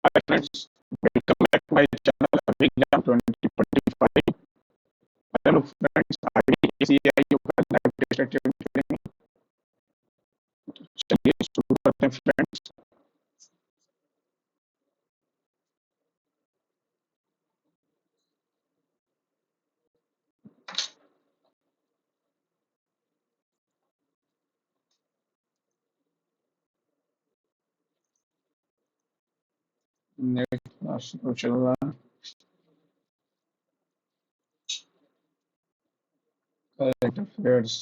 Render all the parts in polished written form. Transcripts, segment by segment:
Hi friends, welcome back to my channel Abhijam 2025. Hello friends, IDACI yoga live test करेंगे। चलिए शुरू करते हैं फ्रेंड्स। नेक्स्ट क्लास शुरू चल रहा है। करंट अफेयर्स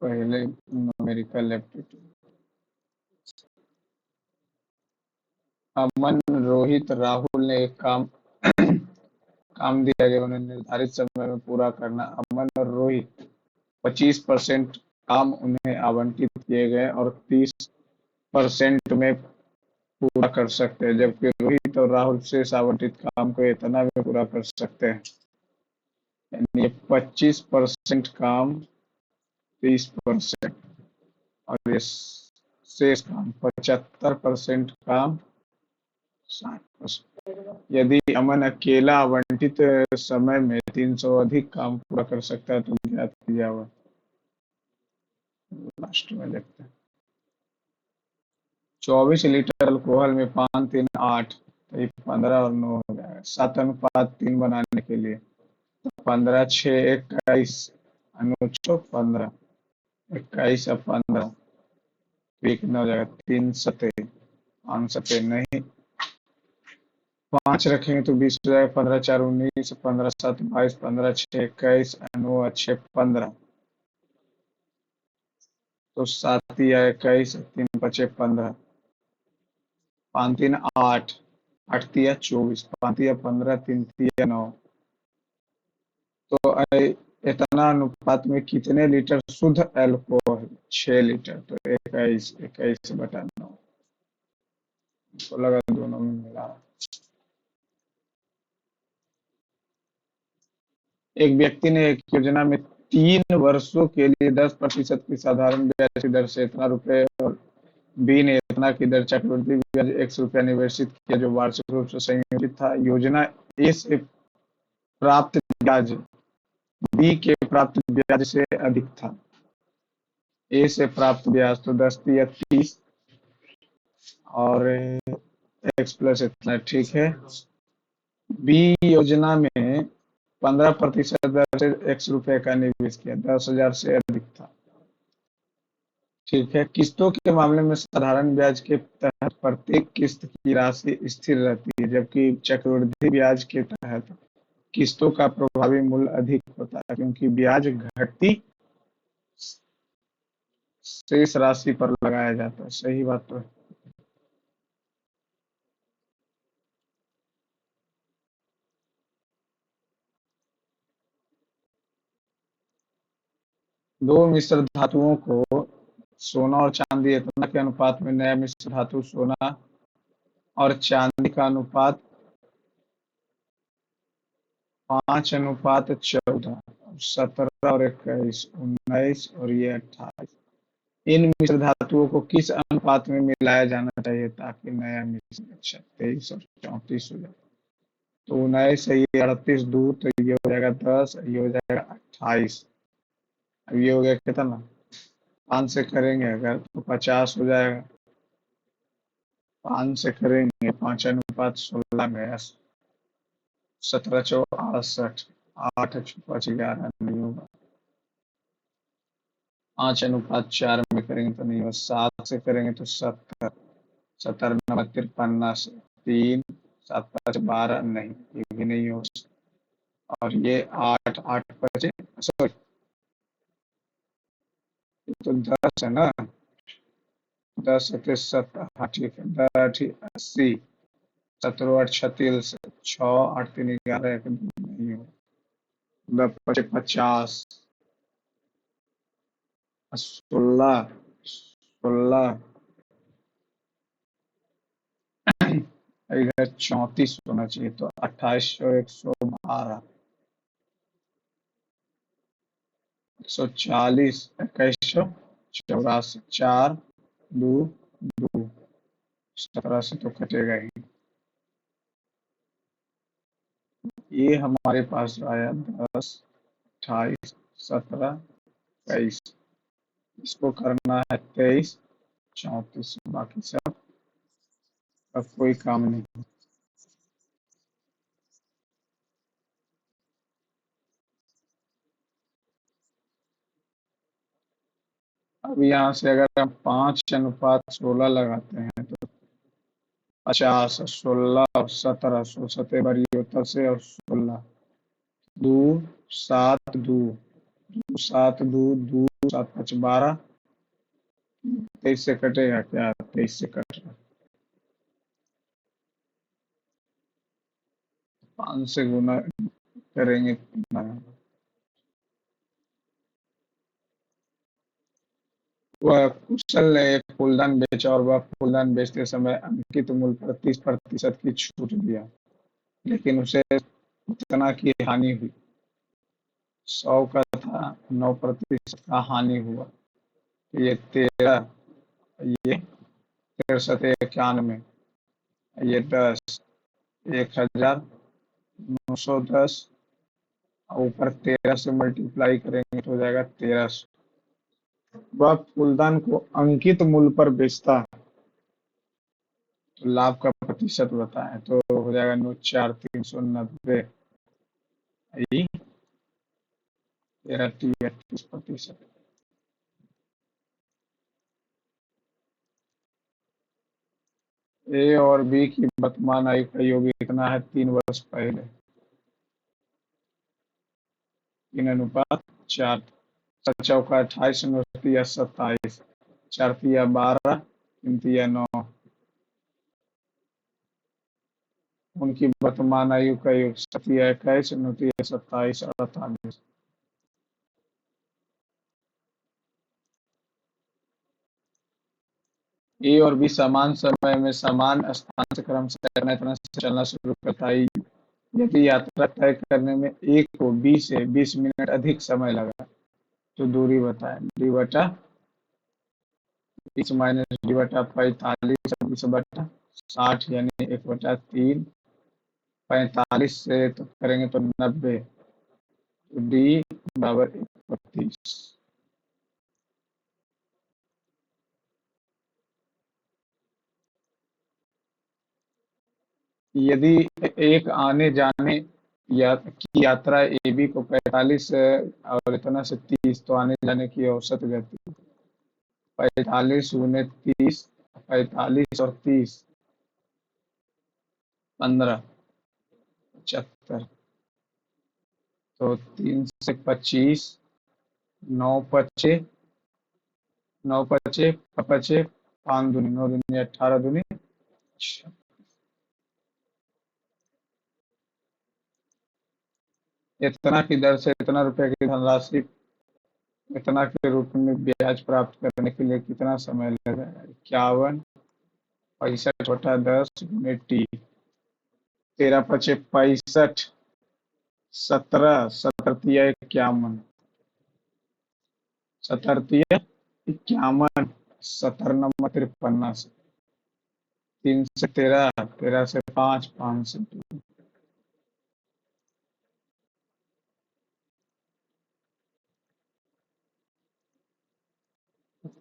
पहले न्यूमेरिकल एप्टीट्यूड। अमन, रोहित, राहुल ने एक काम दिया गया, उन्हें निर्धारित समय में पूरा करना। अमन और रोहित 25% काम उन्हें आवंटित किए गए और 30% में पूरा कर सकते हैं, जबकि रोहित और राहुल शेष आवंटित काम को इतना में पूरा कर सकते हैं। यानी 25% काम, 30% और ये शेष काम 75% काम, 60%। यदि अमन अकेला आवंटित समय में 300 अधिक काम पूरा कर सकता है तो ज्ञात किया हुआ। लास्ट में देखते हैं। 24 लीटर अल्कोहल में 5, 3, 8 तो ये 15 और 9 हो जाएगा। 7:3 बनाने के लिए 15, 6, 21 अनुच्छो 15, 21 और 15 तो ये कितना हो जाएगा? 3 सतह, 5 सतह नहीं, 5 रखेंगे तो 20 हो जाएगा। 15, 4, 19, 15, 7, 22, 15, 6, 21, 9, 6, 15 तो 7 या 21, 3, 5, 15, 5, 3, 8, 8 तिया 24, 5 तिया 15, 3 तिया 9 तो इतना अनुपात में कितने लीटर शुद्ध अल्कोहल? 6 लीटर तो 21, 21/9 तो लगा दोनों में मिला। एक व्यक्ति ने एक योजना में 3 वर्षों के लिए 10% की साधारण ब्याज की दर से इतना रुपए और बी ने इतना की दर चक्रवृद्धि ब्याज ₹100 निवेशित किया, जो वार्षिक रूप से संयोजित था। योजना ए से प्राप्त ब्याज बी के प्राप्त ब्याज से अधिक था। ए से प्राप्त ब्याज तो 10 या 30 और एक्स प्लस इतना, ठीक है। बी योजना में 15% दर से ₹100 का निवेश किया, 10,000 से अधिक था, ठीक है। किस्तों के मामले में साधारण ब्याज के तहत प्रत्येक किस्त की राशि स्थिर रहती है, जबकि चक्रवृद्धि ब्याज के तहत किस्तों का प्रभावी मूल्य अधिक होता है, क्योंकि ब्याज घटती शेष राशि पर लगाया जाता है। सही बात तो है। दो मिश्र धातुओं को सोना और चांदी इतना के अनुपात में, नया मिश्र धातु सोना और चांदी का अनुपात 5:14, 17 और 21, 19 और ये 28। इन मिश्र धातुओं को किस अनुपात में मिलाया जाना चाहिए ताकि नया मिश्र 23 और 34 हो जाए? तो 19 से ये 38 दूर तो ये हो जाएगा 10, ये हो जाएगा 28। अब ये हो गया कितना? 5 से करेंगे अगर तो 50 हो जाएगा। 5 से करेंगे 5:16 में 17, 64, 8, 5, 11 नहीं होगा। 5:4 में करेंगे तो नहीं होगा। 7 से करेंगे तो 70, 70, 9, 53, 3, 7, 5, 12 नहीं, ये भी नहीं होगा। और ये 8, 8, 5, सॉरी तो 10 है ना, 10 से 70, हाँ ठीक है, 10, 80, 17, 8, 36, 6, 8, 3, 11 नहीं हो, 10, 5, 50, 16, 16 इधर 34 होना चाहिए तो 2800, 112, 140, 2184, 4, 2, 2, 17 से तो कटेगा ही। ये हमारे पास आया 10, 28, 17, 23। इसको करना है 23, 34, बाकी सब अब कोई काम नहीं। अब यहाँ से अगर हम 5:16 लगाते हैं तो 50, 16 और 17, 17 बार ये होता से और 16, 2, 7, 2, 7, 2, 2, 7, 5, 12, 23 से कटेगा क्या? 23 से कट रहा, 5 से गुना करेंगे कितना? वह कुशल ने एक फूलदान बेचा और वह फूलदान बेचते समय अंकित मूल्य पर 30% की छूट दिया, लेकिन उसे उतना की हानि हुई। 100 का था, 9% का हानि हुआ। ये 13, ये 63, 91, ये 10, 1910, और ऊपर 13 से मल्टीप्लाई करेंगे तो हो जाएगा 1300। वह फूलदान को अंकित मूल्य पर बेचता है, तो लाभ का प्रतिशत बताएं तो हो जाएगा 9,4,390, 38%। ए और बी की वर्तमान आयु का योग कितना है 3 वर्ष पहले? 3:4। 7 चौका 28, 9 27, 4 12, 3 9। उनकी वर्तमान आयु का योग 7 21, 9 27, 48। ए और बी समान समय में समान स्थान से क्रमशः इतना से चलना शुरू करता है। यदि यात्रा तय करने में ए को बी से 20 मिनट अधिक समय लगा तो दूरी बताएं। डी बटा 20 माइनस डी बटा 45, 20/60 यानी 1/3। 45 से तो करेंगे तो 90, तो डी बराबर 1/30। यदि एक आने जाने की यात्रा ए बी को 45 और इतना से 30, तो आने जाने की औसत गति 45 गुने 30, 45 और 30, 15, 75। तो 3 से 25, 9 × 5 = 5 दूनी 9 दूनी 18 दूनी 6। इतना की दर से इतना रुपए की धनराशि इतना के रूप में ब्याज प्राप्त करने के लिए कितना समय लगेगा? 51, 65/10 गुने टी। 13×5 = 65, 17, 17×3 = 51, 17×3 = 51, 17 से 3 से 13, 13 से 5, 5 से 2।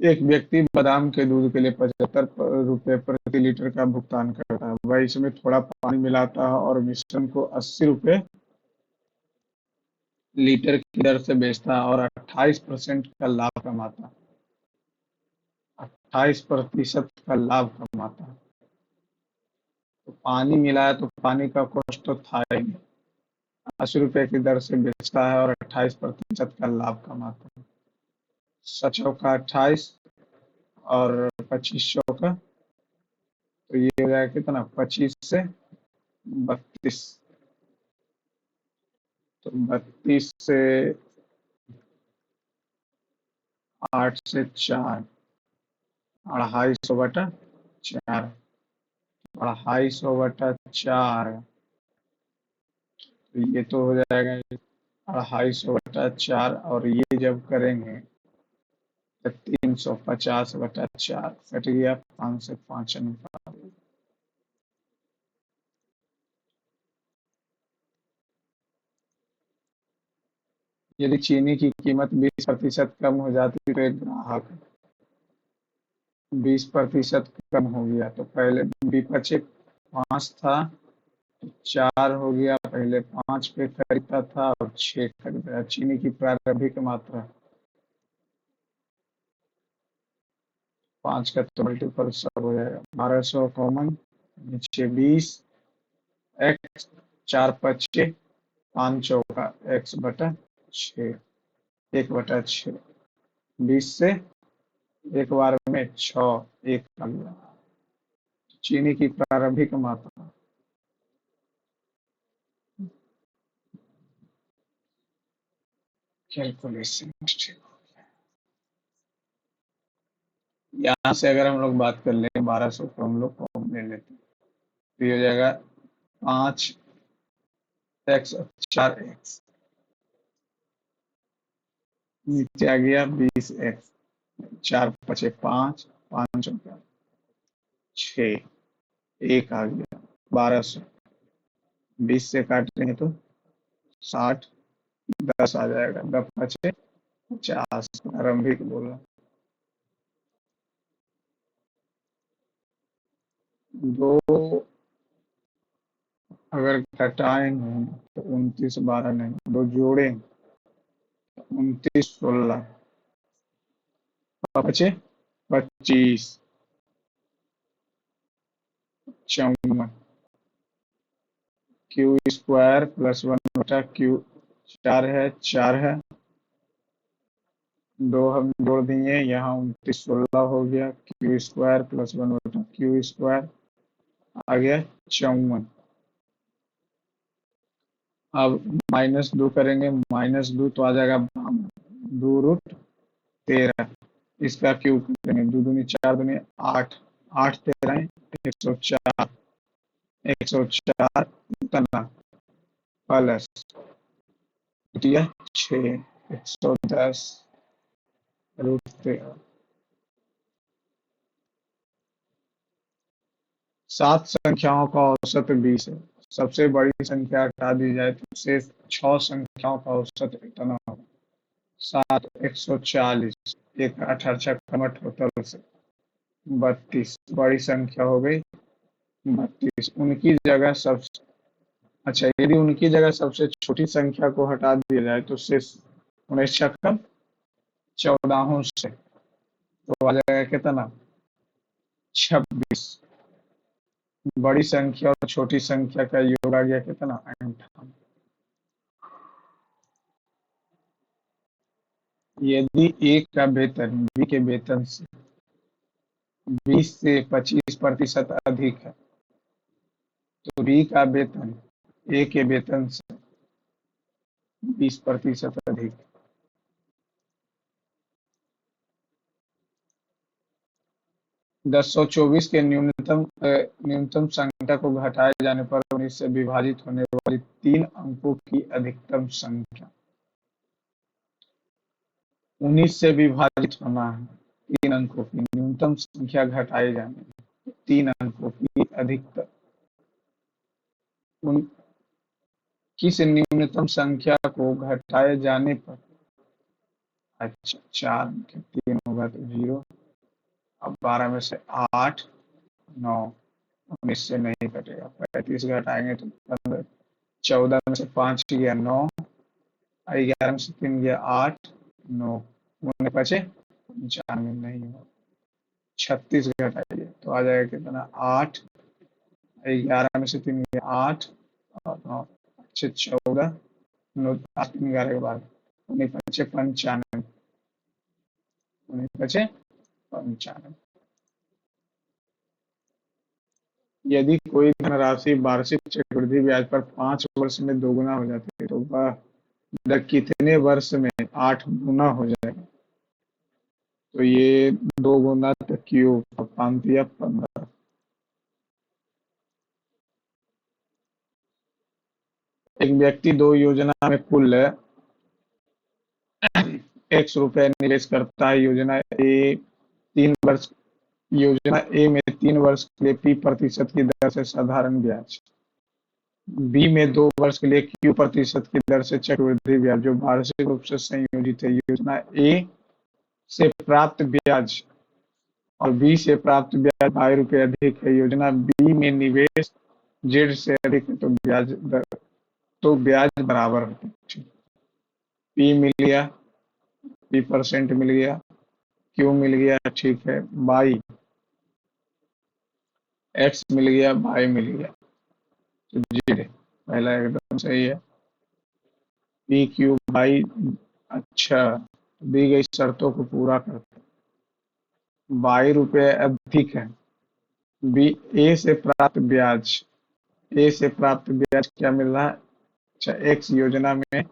एक व्यक्ति बादाम के दूध के लिए 75 रुपए प्रति लीटर का भुगतान करता है। वह इसमें थोड़ा पानी मिलाता है और मिश्रण को 80 रुपए लीटर की दर से बेचता है और 28% का लाभ कमाता है। 28% का लाभ कमाता है। तो पानी मिलाया तो पानी का कॉस्ट तो था ही नहीं। 80 रुपए की दर से बेचता है और 28% का लाभ कमाता है। 7 चौका 28 और 25 चौका, तो ये हो जाएगा कितना? 25 से 32, तो 32 से 8 से 4, 250/4, 250/4, तो ये तो हो जाएगा 250/4, और ये जब करेंगे तो 350/4 कट गया, 5 से 5 अनुपात। यदि चीनी की कीमत 20% कम हो जाती तो एक ग्राहक 20% कम हो गया तो पहले विपक्ष 5 था, 4 हो गया, पहले 5 पे खरीदता था और 6 खरीदा। चीनी की प्रारंभिक मात्रा 5 का तो मल्टीपल सब हो जाएगा, 1200 कॉमन, नीचे 20 एक्स, 4 पच्चे 5 चौका एक्स बटा 6, 1/6, 20 से एक बार में 6 एक आ गया। चीनी की प्रारंभिक मात्रा कैलकुलेशन, यहाँ से अगर हम लोग बात कर लें 1200 को हम लोग कॉमन ले लेते हैं तो ये हो जाएगा 5 एक्स, 4 एक्स, नीचे आ गया 20 एक्स, 4 पचे 5, 5 चौका 6, एक आ गया 1200, 20 से काटेंगे तो 60, 10 आ जाएगा, 10 पचे 50, प्रारंभिक बोला। दो अगर घटाएंगे तो 29 12 नहीं, दो जोड़े 29 16, बचे 25, 54, क्यू स्क्वायर प्लस 1/क्यू, 4 है, दो हम जोड़ दिए, यहाँ 29 16 हो गया, क्यू स्क्वायर प्लस 1/क्यू स्क्वायर आ गया 54। अब -2 करेंगे, -2 तो आ जाएगा 2√13, इसका क्यूब करेंगे, 2 दूनी 4 दूनी 8, 8 13 104, 104 इतना प्लस 6, 110√13। 7 संख्याओं का औसत 20 है, सबसे बड़ी संख्या हटा दी जाए तो शेष 6 संख्याओं का औसत इतना होगा 7, 140, एक 18 कमट टोटल से 32, बड़ी संख्या हो गई 32। उनकी जगह सब, अच्छा यदि उनकी जगह सबसे छोटी संख्या को हटा दिया जाए तो शेष 19 छक्का 14 से तो आ जाएगा कितना 26। बड़ी संख्या और छोटी संख्या का योग आ गया कितना 58। यदि एक का वेतन बी के वेतन से 20 से 25% अधिक है तो बी का वेतन ए के वेतन से 20% अधिक। 1024 के न्यूनतम संख्या को घटाए जाने पर 19 से विभाजित होने वाली 3 अंकों की अधिकतम संख्या। 19 से विभाजित होना है 3 अंकों की न्यूनतम संख्या घटाए जाने 3 अंकों की अधिकतम, उन किस न्यूनतम संख्या को घटाए जाने पर, अच्छा 4 के 3 होगा तो 0, अब 12 में से 8 9, 19 से नहीं कटेगा, 35 घटाएंगे तो 15, 14 में से 5 गया 9, 11 में से 3 गया 8, 9 उन्हें बचे 95 में नहीं हो, 36 घटाइए तो आ जाएगा कितना 8, 11 में से 3 गया 8 और 9 अच्छे 14, 9 8 3 11 के बाद उन्हें बचे 95, उन्हें बचे 95। यदि कोई धनराशि वार्षिक चक्रवृद्धि ब्याज पर 5 वर्ष में दोगुना हो जाती है तो वह दर कितने वर्ष में 8 गुना हो जाएगा, तो ये 2 गुना तक क्यू 5 या 15। एक व्यक्ति 2 योजना में कुल ₹X निवेश करता है। योजना ए में 3 वर्ष के लिए P% की दर से साधारण ब्याज बी में 2 वर्ष के लिए क्यू प्रतिशत की दर से चक्रवृद्धि ब्याज जो वार्षिक रूप से संयोजित है। योजना ए से प्राप्त ब्याज और बी से प्राप्त ब्याज ₹2 अधिक है। योजना बी में निवेश जेड से अधिक है तो ब्याज बराबर होती है। पी मिल गया, पी परसेंट मिल गया, क्यू मिल गया, ठीक है, बाई एक्स मिल गया, बाई मिल गया, तो जेड पहला एकदम सही है। पी क्यू बाई, अच्छा, दी गई शर्तों को पूरा करते ₹22 अधिक है। बी ए से प्राप्त ब्याज, ए से प्राप्त ब्याज क्या मिल रहा है? अच्छा, एक्स योजना में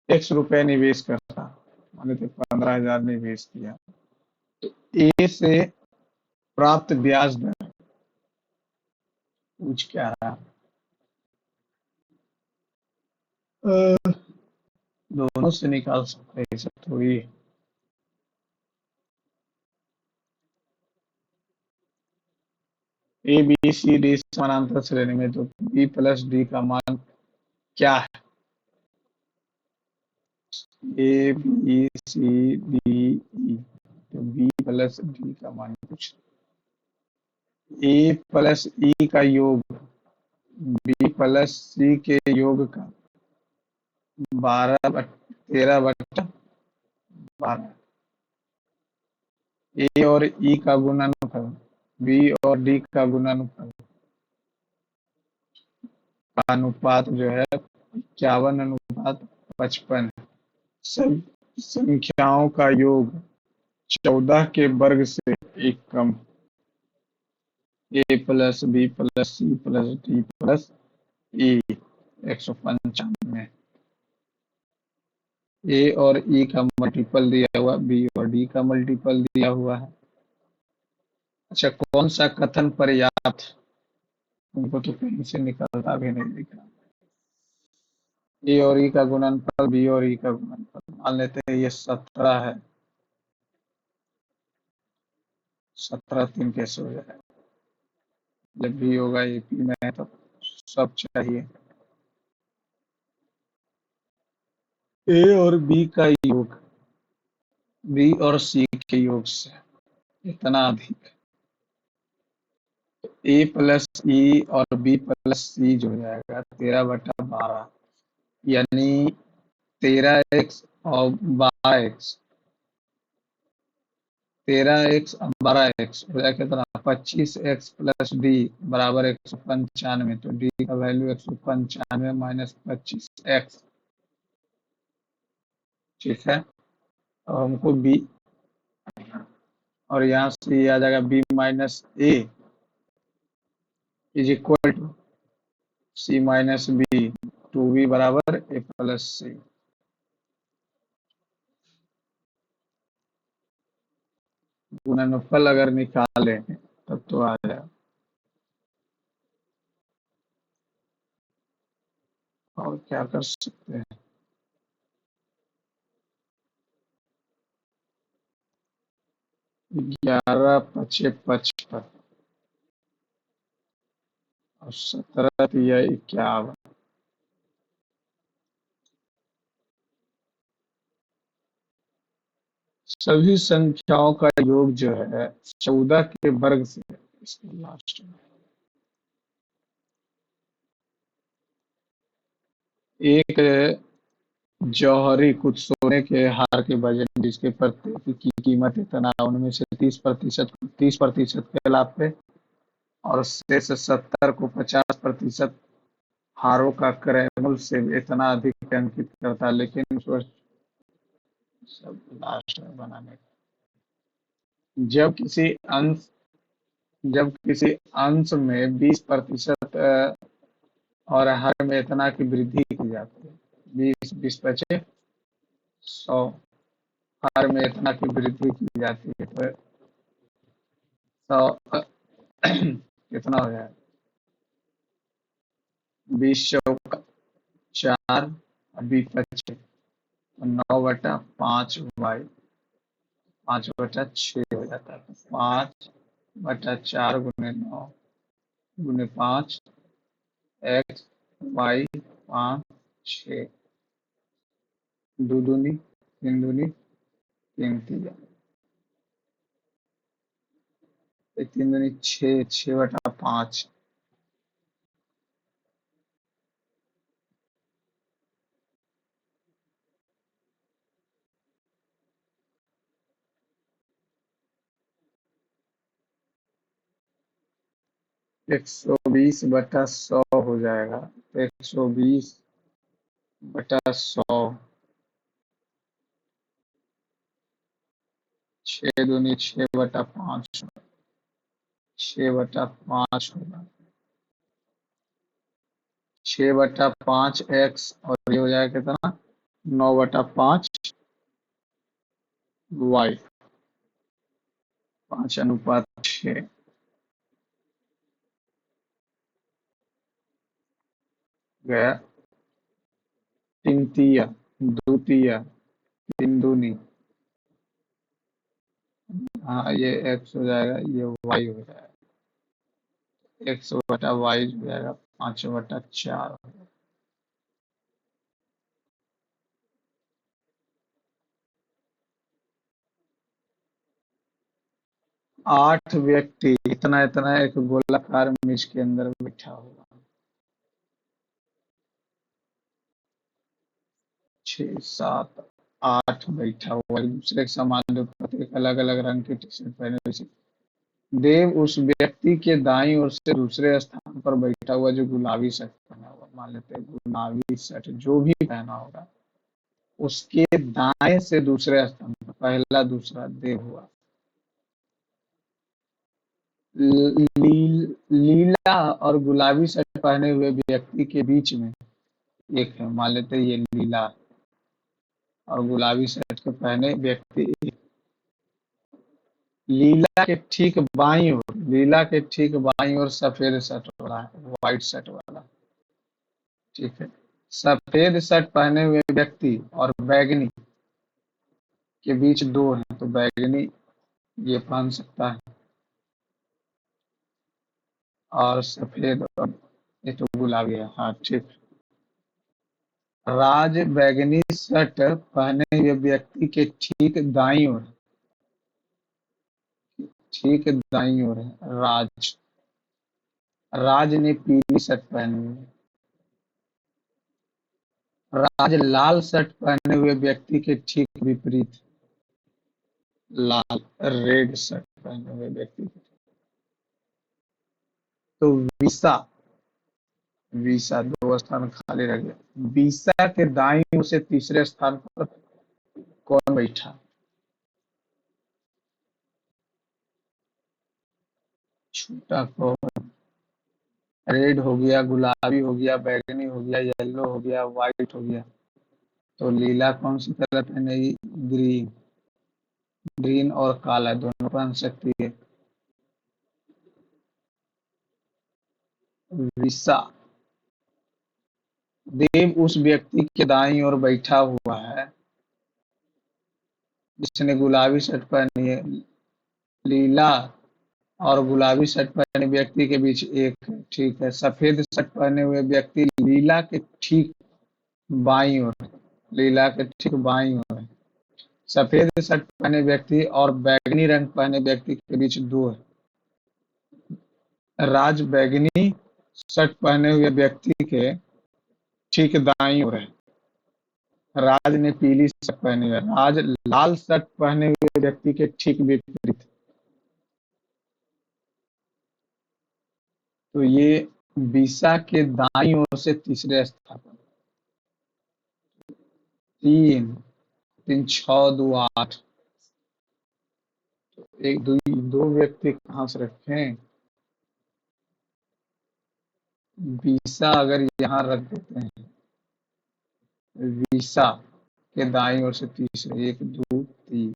₹X निवेश कर रहा, माने तो 15,000 निवेश किया, तो ए से प्राप्त ब्याज दर पूछ क्या रहा? दोनों से निकाल सकते हैं, सब थोड़ी। ए बी सी डी समानांतर श्रेणी में तो बी प्लस डी का मान क्या है? A B C D E, तो बी प्लस डी का मान पूछ, ए प्लस ई का योग बी प्लस सी के योग का 13/12, ए और ई का गुणनफल, बी और डी का गुणनफल का अनुपात जो है 51:55 है। सभी संख्याओं का योग 14 के वर्ग से एक कम। A plus B plus C plus D plus E 195। A और ई का मल्टीपल दिया हुआ, बी और डी का मल्टीपल दिया हुआ है। अच्छा, कौन सा कथन पर्याप्त? उनको तो कहीं से निकलता भी नहीं दिख रहा। ए और ई का गुणनफल, बी और ई का गुणनफल, मान लेते हैं ये 17 है। 17 3 कैसे हो जाएगा? जब भी होगा एपी में है तो सब चाहिए। ए और बी का योग बी और सी के योग से इतना अधिक, ए प्लस ई और बी प्लस सी जो हो जाएगा 13/12, यानी 13x और 12x, 13x और 12x हो जाएगा कितना? 25x प्लस डी बराबर 195, तो डी का वैल्यू 195 माइनस 25x, ठीक है। और हमको बी, और यहाँ से ये आ जाएगा B minus A is equal to C minus B, 2b बराबर ए प्लस सी। गुणनफल अगर निकालें तब तो आ जाए, और क्या कर सकते हैं? 11 पचे 55 और 17 या 51, सभी संख्याओं का योग जो है 14 के वर्ग से, इसके लास्ट में एक जौहरी कुछ सोने के हार के वजन जिसके प्रत्येक की कीमत इतना, उनमें से 30% के लाभ पे और शेष 70 को 50% हारों का क्रय मूल्य से इतना अधिक अंकित करता है, लेकिन उस वर्ष सब लास्ट में बनाने, जब किसी अंश जब किसी अंश में 20% और हर में इतना की वृद्धि की जाती है, 20 20 बचे 100, हर में इतना की वृद्धि की जाती है, तो 100 कितना हो जाएगा? 20 अभी 25, 9/5y, 5/6 हो जाता है, 5/4 गुने 9 गुने 5 एक्स वाई 5 6, दो दूनी तीन दूनी तीन तीन, तीन दूनी 6, 6/5। 120/100 हो जाएगा। 120/100, 6 दूनी 6/5, 6/5 होगा। 6/5 x, और ये हो जाएगा कितना, 9/5 y, 5:6 गया। तीन तिया, दो तिया, तीन दूनी, हाँ ये x हो जाएगा, ये y हो जाएगा। 100/y हो जाएगा 5/4। 8 व्यक्ति, इतना इतना एक गोलाकार मेज के अंदर बैठा होगा। 6 7 8 बैठा हुआ, एक दूसरे के समान, प्रत्येक अलग अलग रंग की टी शर्ट पहने हुए। देव उस व्यक्ति के दाईं ओर से दूसरे स्थान पर बैठा हुआ जो गुलाबी शर्ट पहना हुआ, मान लेते हैं गुलाबी शर्ट जो भी पहना होगा, उसके दाएं से दूसरे स्थान पर, पहला दूसरा देव हुआ। लीला और गुलाबी शर्ट पहने हुए व्यक्ति के बीच में एक है, मान लेते हैं ये लीला, और गुलाबी शर्ट के पहने व्यक्ति, लीला के ठीक बाईं ओर, लीला के ठीक बाईं ओर सफेद शर्ट वाला है, व्हाइट शर्ट वाला। ठीक है, सफेद शर्ट पहने हुए व्यक्ति और बैगनी के बीच दो हैं, तो बैगनी ये पहन सकता है, और सफेद और ये तो गुलाबी है। हाँ ठीक। राज बैगनी शर्ट पहने हुए व्यक्ति के ठीक दाईं ओर, ठीक दाईं ओर है राज। राज ने पीली शर्ट पहनी हुई है। राज लाल शर्ट पहने हुए व्यक्ति के ठीक विपरीत, लाल रेड शर्ट पहने हुए व्यक्ति के, तो विसा, विसा दो स्थान खाली रह गया। विसा के दाईं ओर से तीसरे स्थान पर कौन बैठा, छोटा कौन, रेड हो गया, गुलाबी हो गया, बैगनी हो गया, येलो हो गया, व्हाइट हो गया, तो लीला कौन सी कलर पहनेगी, ग्रीन। ग्रीन और काला दोनों पहन सकती है। विसा, देव उस व्यक्ति के दाईं ओर बैठा हुआ है जिसने गुलाबी शर्ट पहनी है। लीला और गुलाबी शर्ट पहने व्यक्ति के बीच एक है, ठीक है। सफेद शर्ट पहने हुए व्यक्ति लीला के ठीक बाईं ओर, लीला के ठीक बाईं ओर है। सफेद शर्ट पहने व्यक्ति और बैगनी रंग पहने व्यक्ति के बीच दो है। राज बैगनी शर्ट पहने हुए व्यक्ति के ठीक दाईं ओर है। राज ने पीली शर्ट पहनी है। राज लाल शर्ट पहने हुए व्यक्ति के ठीक विपरीत, तो ये विसा के दाईं ओर से तीसरे स्थान पर। तीन, तीन छह दो 8, एक दो, दो व्यक्ति कहाँ से रखें, विसा अगर यहाँ रख देते हैं, विसा के दाईं ओर से तीसरे, एक दो तीन,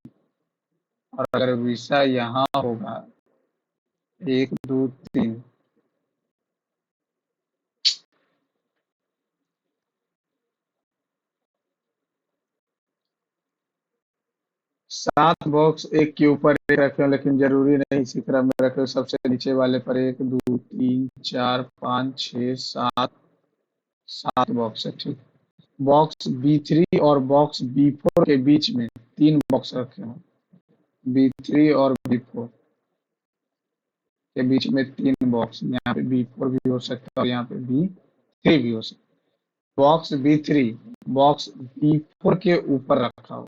और अगर विसा यहाँ होगा, एक दो तीन, 7 बॉक्स एक के ऊपर एक रखे हो, लेकिन जरूरी नहीं इसी क्रम में रखे हो। सबसे नीचे वाले पर 1 2 3 4 5 6 7, 7 बॉक्स है, ठीक। बॉक्स B3 और बॉक्स B4 के बीच में 3 बॉक्स रखे हो। B3 और B4 के बीच में 3 बॉक्स, यहाँ पे B4 भी हो सकता है और यहाँ पे B3 भी हो सकता है। बॉक्स B3 बॉक्स B4 के ऊपर रखा हो,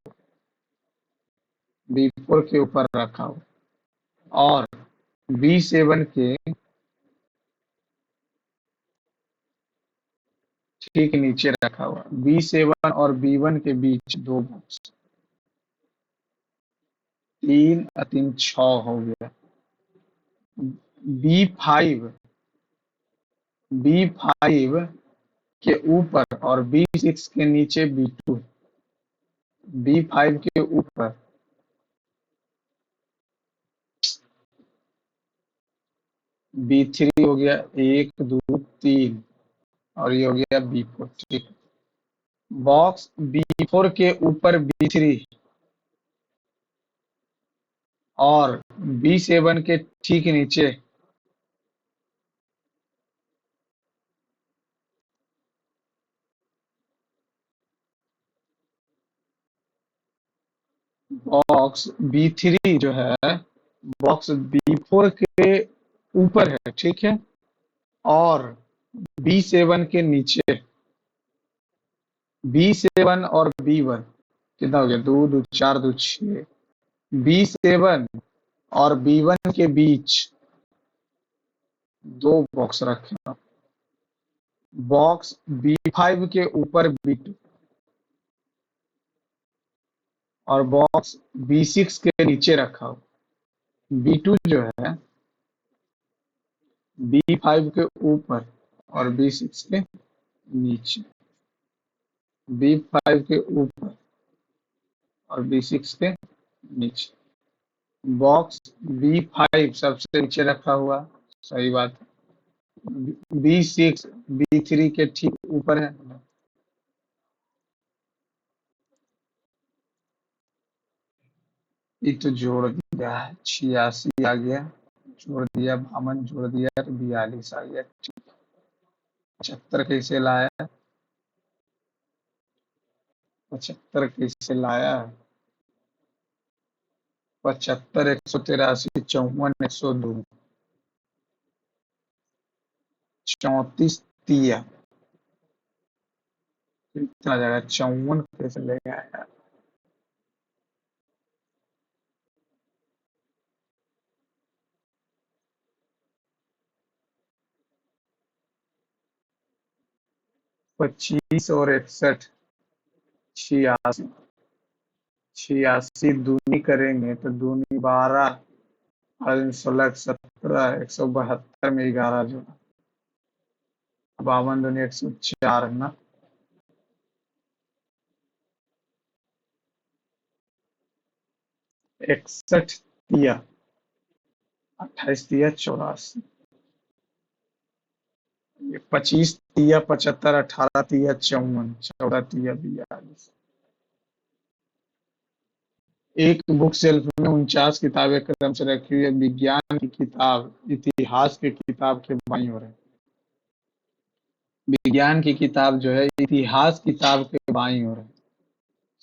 B4 के ऊपर रखा हो, और B7 के ठीक नीचे रखा हुआ। B7 और B1 के बीच 2 बॉक्स, 3 और 3 6 हो गया। B5 B5 के ऊपर और B6 के नीचे B2, B5 के ऊपर B3 हो गया, 1 2 3, और ये हो गया B4, ठीक। बॉक्स B4 के ऊपर B3 और B7 के ठीक नीचे बॉक्स B3 जो है बॉक्स B4 के ऊपर है, ठीक है, और B7 के नीचे। B7 और B1 कितना हो गया, 2 2 4 2 6। B7 और B1 के बीच 2 बॉक्स रखे। बॉक्स B5 के ऊपर B2 और बॉक्स B6 के नीचे रखा हो। B2 जो है B5 के ऊपर और B6 के नीचे, B5 के ऊपर और B6 के नीचे। बॉक्स B5 सबसे नीचे रखा हुआ, सही बात है। B6 B3 के ठीक ऊपर है। ये तो जोड़ दिया है, 86 आ गया, जोड़ दिया, बामन जोड़ दिया तो 42 आ गया। 75 कैसे लाया, 75 कैसे लाया, 75 183 54 102 34 तिया कितना जाएगा, 54 कैसे ले आया। 25 और 61 86, 86 दूनी करेंगे तो दूनी 12 और 16 17 172 में 11 जो 52 दूनी 104 ना। 61 तिया 28 तिया 84, 25 तिया 75, 18 तिया 54, 14 तिया 42। एक बुक शेल्फ में 49 किताबें क्रम से रखी हुई है। विज्ञान की किताब इतिहास की किताब के बाईं ओर है। विज्ञान की किताब जो है इतिहास किताब के बाईं ओर है।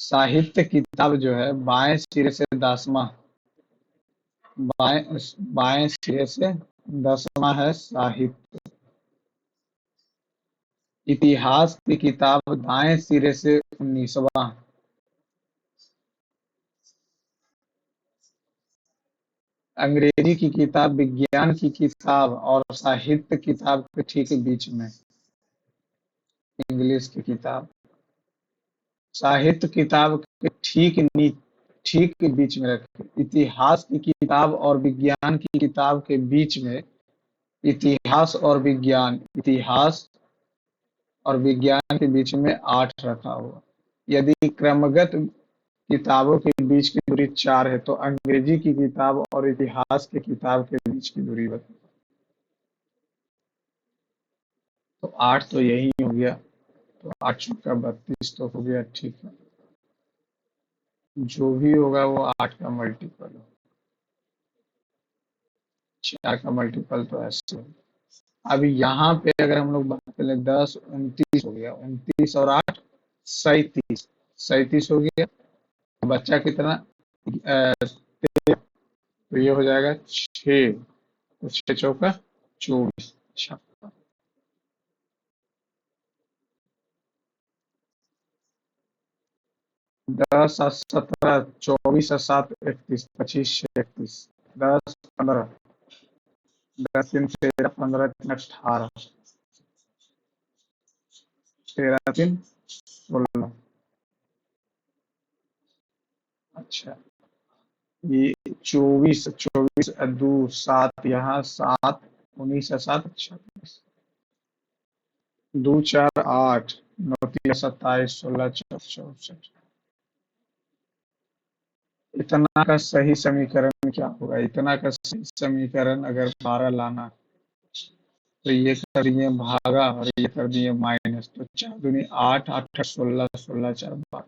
साहित्य किताब जो है बाएं सिरे से 10वां, बाएं बाएं सिरे से 10वां है साहित्य। इतिहास की किताब दाएं सिरे से 19वां। अंग्रेजी की किताब विज्ञान की किताब और साहित्य किताब के ठीक बीच में। इंग्लिश की किताब साहित्य किताब के ठीक के बीच में रखें। इतिहास की किताब और विज्ञान की किताब के बीच में इतिहास और विज्ञान, इतिहास और विज्ञान के बीच में 8 रखा हुआ। यदि क्रमगत किताबों के बीच की दूरी 4 है तो अंग्रेजी की किताब और इतिहास की किताब के बीच की दूरी बताओ। तो 8 तो यही हो गया, तो 8 चौका 32 तो हो गया, ठीक है। जो भी होगा वो 8 का मल्टीपल हो, 4 का मल्टीपल तो ऐसे हो। अब यहाँ पे अगर हम लोग बात करें, 10 29 हो गया, 29 और 8 37, 37 हो गया। बच्चा कितना? तो ये हो जाएगा 6, तो 6 चौका 24। अच्छा, 10 और 17, 24 और 7 31, 25 6 31, 10 15, 10 3 13, 15 3 18, 13 3 16। अच्छा, ये 24 24 दो 7, यहाँ 7, 19 7 26, 2 4 8, 9 3 27, 16 64। इतना का सही समीकरण क्या होगा? इतना का सही समीकरण अगर 12 लाना, तो ये कर दिए भागा और ये कर दिए माइनस, तो 4 दूनी 8, 8 16, 16 4 12।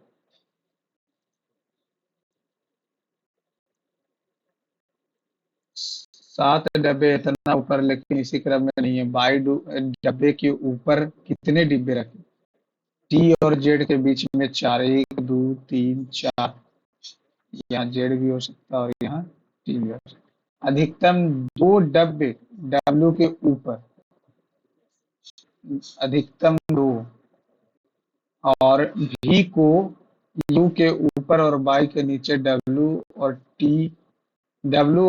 7 डब्बे इतना ऊपर, लेकिन इसी क्रम में नहीं है। बाई डब्बे के ऊपर कितने डिब्बे रखे? टी और जेड के बीच में 4, 1 2 3 4। यहाँ जेड भी हो सकता है और यहाँ टी भी हो सकता है। अधिकतम 2 डब्बे डब्ल्यू के ऊपर, अधिकतम 2, और भी को यू के ऊपर और बाई के नीचे डब्ल्यू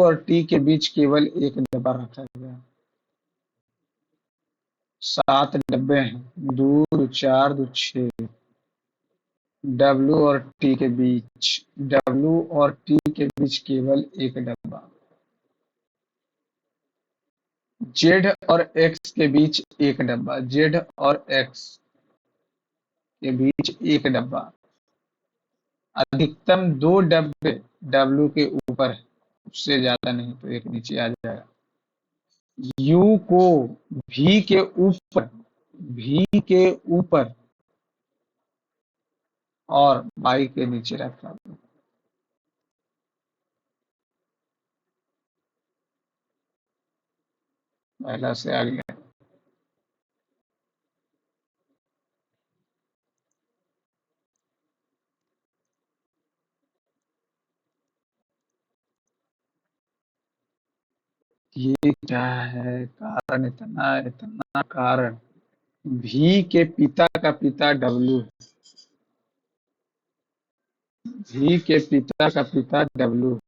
और टी के बीच केवल एक डब्बा रखा गया। 7 डब्बे हैं, 2 2 4 2 6। डब्ल्यू और टी के बीच, डब्ल्यू और टी के बीच केवल एक डब्बा। जेड और एक्स के बीच एक डब्बा, जेड और एक्स के बीच एक डब्बा। अधिकतम 2 डब्बे डब्ल्यू के ऊपर है, उससे ज्यादा नहीं, तो एक नीचे आ जाएगा। यू को भी के ऊपर, भी के ऊपर और बाई के नीचे रखा। पहला से आ गया। ये क्या है? कारण इतना इतना कारण। भी के पिता का पिता डब्ल्यू, भी के पिता का पिता डब्ल्यू।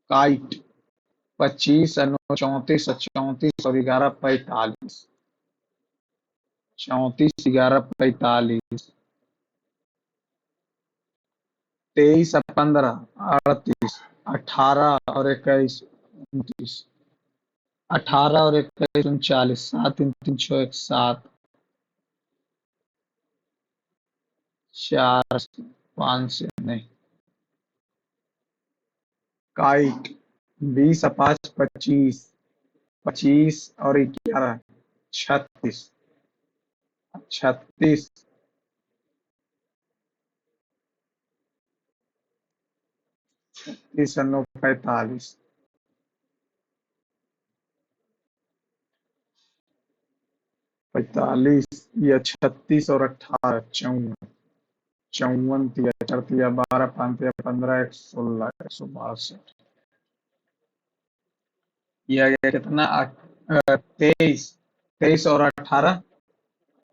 काइट, 25 34 34 और 11 45, 34 11 45, 23 15 38, 18 और 21 29, 18 और 21 39, 7 3 3 6 1 7, 4 5 से नहीं। काइट, 20 5 25, 25 और 11 36, 36, 30 9 45, 45 या 36 और 18 54, 54 73 या 12 5 या 15 116 162। यह गया कितना? 23, 23 और 18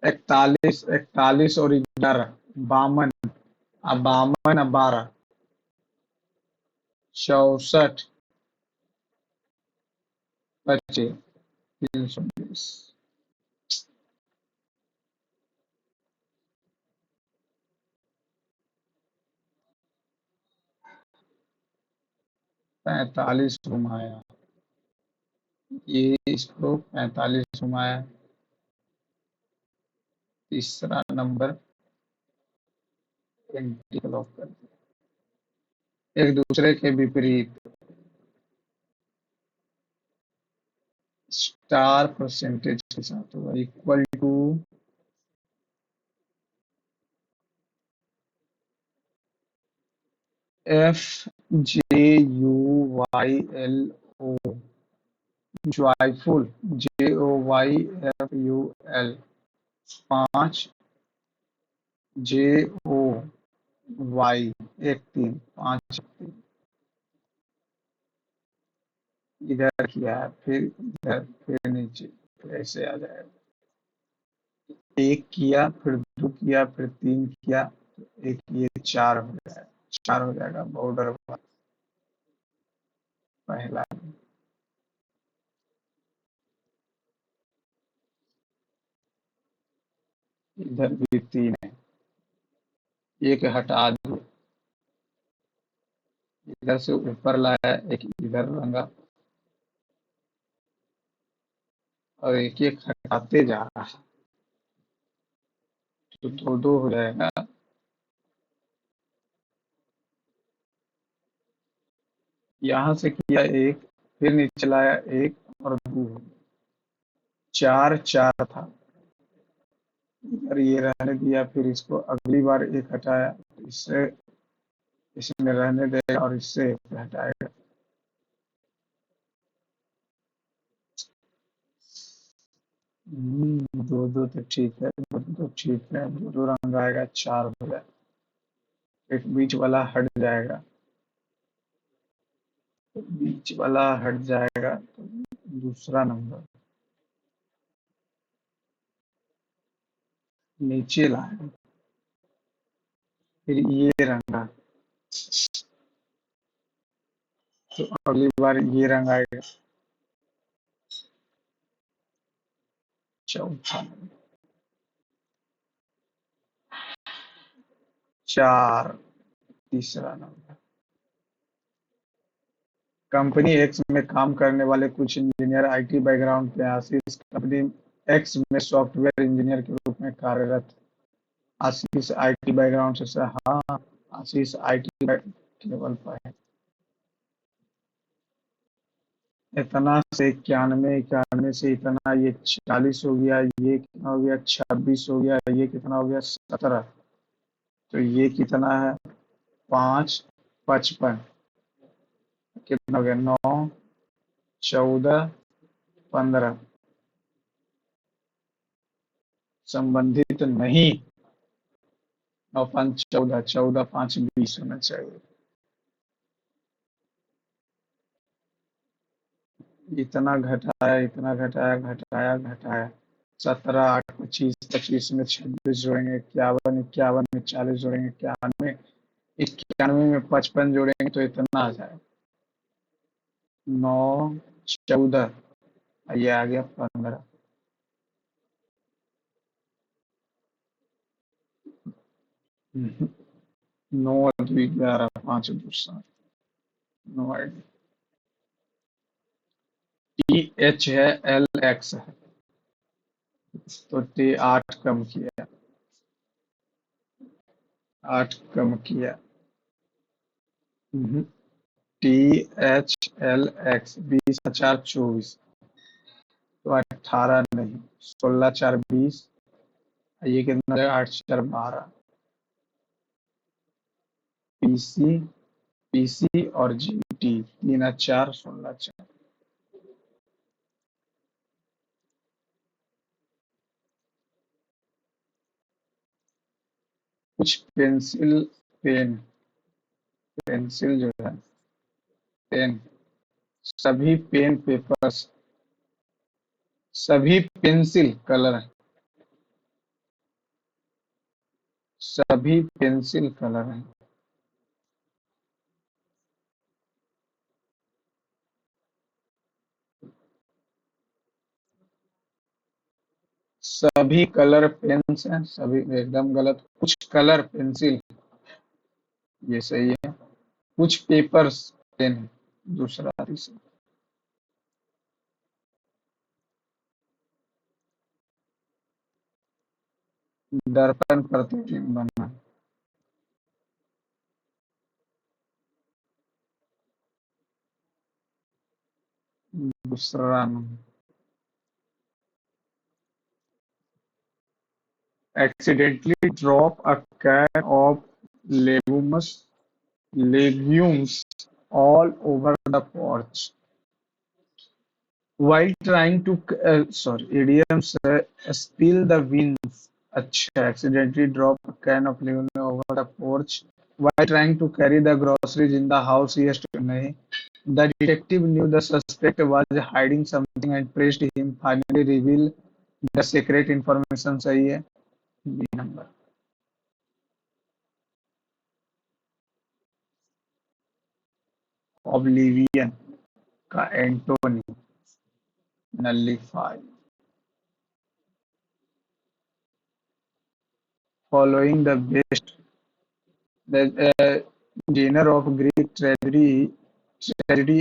41, 41 और 11 52, अब 52 12 64 बचे 320। 45 घुमाया, ये इसको 45 घुमाया। तीसरा नंबर एंटी क्लॉक कर दिया। एक दूसरे के विपरीत, स्टार परसेंटेज के साथ होगा, equal to Fuyle, joyful, JOYFUL, 5, JOY, 1 3, 5 इधर किया है, फिर इधर, फिर नीचे, फिर ऐसे आ जाएगा। एक किया, फिर दो किया, फिर तीन किया, एक, ये चार हो जाएगा, चार हो जाएगा बॉर्डर वाला पहला। इधर भी तीन है, एक हटा दिया, इधर से ऊपर लाया, एक इधर रंगा, और एक एक हटाते जा रहा है, तो दो दो हो जाएगा। यहाँ से किया एक, फिर नीचे लाया एक, और दो, चार चार था, इधर ये रहने दिया, फिर इसको अगली बार एक हटाया, तो इससे इसमें रहने देगा, और इससे एक हटाएगा। दो दो तो ठीक है, दो दो ठीक है, दो दो रंग आएगा, चार हो जाएगा, एक बीच वाला हट जाएगा, तो बीच वाला हट जाएगा, तो दूसरा नंबर नीचे लाए, फिर ये रंगा, तो अगली बार ये रंग आएगा, चौथा नंबर, चार, तीसरा नंबर। कंपनी एक्स में काम करने वाले कुछ इंजीनियर आईटी बैकग्राउंड के हैं। आशीष कंपनी एक्स में सॉफ्टवेयर इंजीनियर के रूप में कार्यरत। आशीष आईटी बैकग्राउंड से हाँ, आशीष आईटी लेवल पर है। इतना से 91, 91 से इतना, ये 40 हो गया, ये कितना हो गया, 26 हो गया, ये कितना हो गया, 17, तो ये कितना है, 5, 55, कितना हो गया, 9, 14, 15, संबंधित नहीं, 9 5 14, 14 5 20 होना चाहिए। इतना घटाया, इतना घटाया, घटाया, घटाया, 17, 8, 25, 25 में 26 जोड़ेंगे, 51, 51 में 40 जोड़ेंगे, 91, 91 में 55 जोड़ेंगे, तो इतना आ जाएगा, 9, 14, ये आ गया 15। 9 और 2 11, 5 और 2 7, 9 आएगा। टी एच है, एल एक्स है, तो टी 8 कम किया, 8 कम किया, टी एच एल एक्स, 20 4 24, तो 18 नहीं, 16 4 20, ये कितना है, 8 4 12, पीसी, पीसी और जीटी, 3 4 16 4। कुछ पेंसिल, पेन, पेंसिल जो है, पेन, सभी पेन पेपर्स, सभी पेंसिल कलर, सभी पेंसिल कलर हैं, सभी कलर पेन्स हैं, सभी एकदम गलत, कुछ कलर पेंसिल, ये सही है, कुछ पेपर्स पेन है, दूसरा, तीसरा, दर्पण प्रतिबिंब बनना, दूसरा number, accidentally drop a can of legumes legumes all over the porch. While trying to, idioms, spill the beans. अच्छा, accidentally drop a can of lemonade over the porch while trying to carry the groceries in the house yesterday. The detective knew the suspect was hiding something and pressed him. Finally, reveal the secret information. सही है B number. Oblivion का Antony nullify. Following the best the genre of Greek tragedy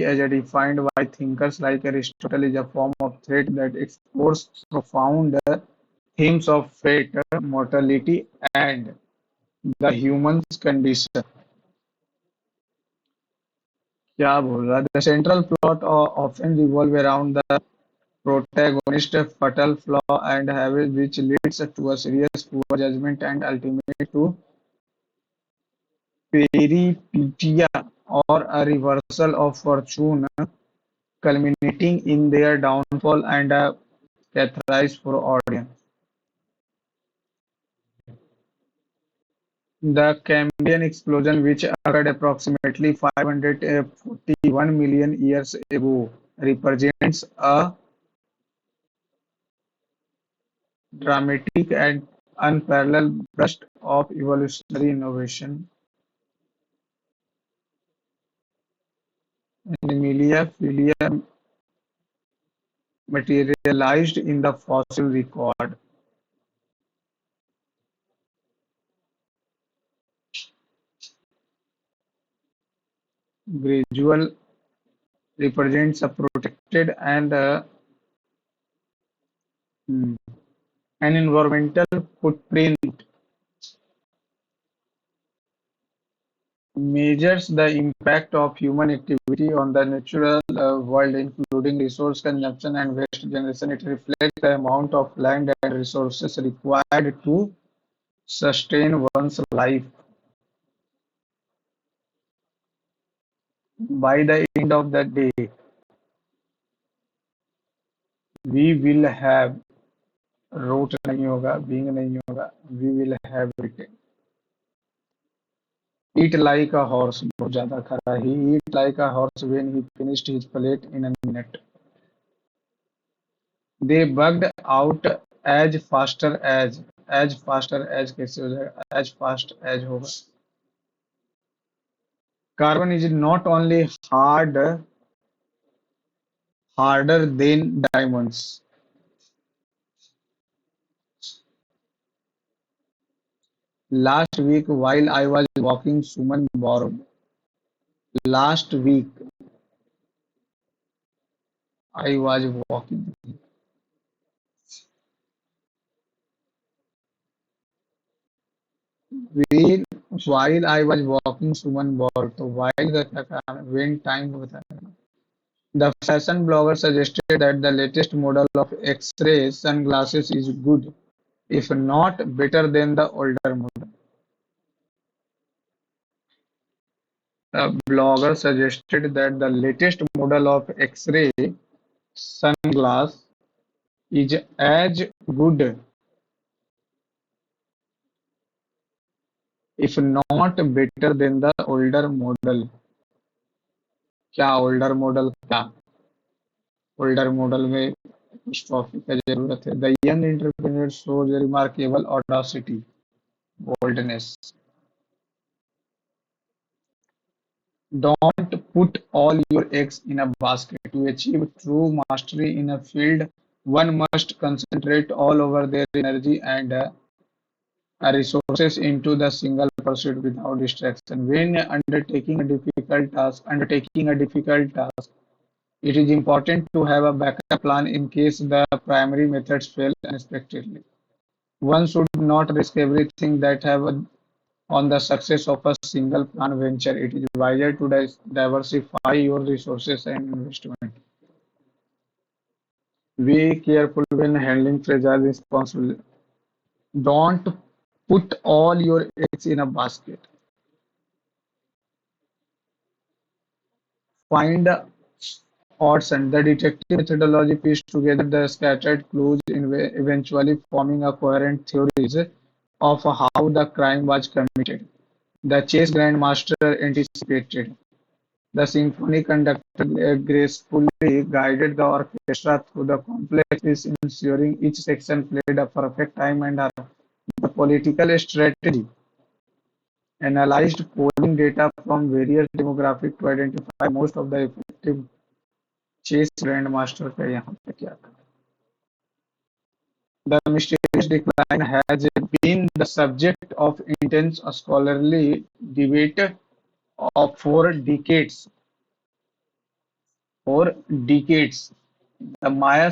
as defined by thinkers like Aristotle is a form of threat that explores profound themes of fate, mortality, and the human condition. क्या बोल रहा है? The central plot often revolve around the protagonist's fatal flaw and habit which leads to a serious poor judgment and ultimately to peripeteia or a reversal of fortune culminating in their downfall and a catharsis for audience. The Cambrian explosion, which occurred approximately 541 million years ago, represents a dramatic and unparalleled burst of evolutionary innovation. Animalia filia materialized in the fossil record. Gradual represents a protected and hmm, an environmental footprint measures the impact of human activity on the natural world, including resource consumption and waste generation. It reflects the amount of land and resources required to sustain one's life. By the end of the day, we will have root नहीं होगा, being नहीं होगा, we will have it. Eat like a horse, बहुत ज़्यादा खरा. He eat like a horse when he finished his plate in a minute. They bugged out as कैसे हो जाएगा? As fast as होगा. Carbon is not only harder than diamonds. Last week while I was walking, Suman borrowed. Last week I was walking. When while I was walking, Suman borrowed. तो while का क्या काम है? When time को बताया. The fashion blogger suggested that the latest model of X-ray sunglasses is good, if not better than the older model. The blogger suggested that the latest model of X-ray sunglass is as good, if not better than the older model. क्या older model क्या? Older model में कुछ trophy का जरूरत है. The young entrepreneur shows remarkable audacity, boldness. Don't put all your eggs in a basket. To achieve true mastery in a field, one must concentrate all over their energy and resources into the single pursuit without distraction. When undertaking a difficult task, it is important to have a backup plan in case the primary methods fail unexpectedly. One should not risk everything that have on the success of a single plan venture. It is wiser to diversify your resources and investment. Be careful when handling fragile responsibility. Don't put all your eggs in a basket. find Hodgson. The detective methodology pieced together the scattered clues, eventually forming a coherent theories of how the crime was committed. The chess grandmaster anticipated. The symphony conductor gracefully guided the orchestra through the complex, ensuring each section played a perfect time, and the political strategy analyzed polling data from various demographics to identify most of the effective chess grandmaster का यहाँ पे क्या था? The mysterious decline has been the subject of intense scholarly debate of for decades. The Maya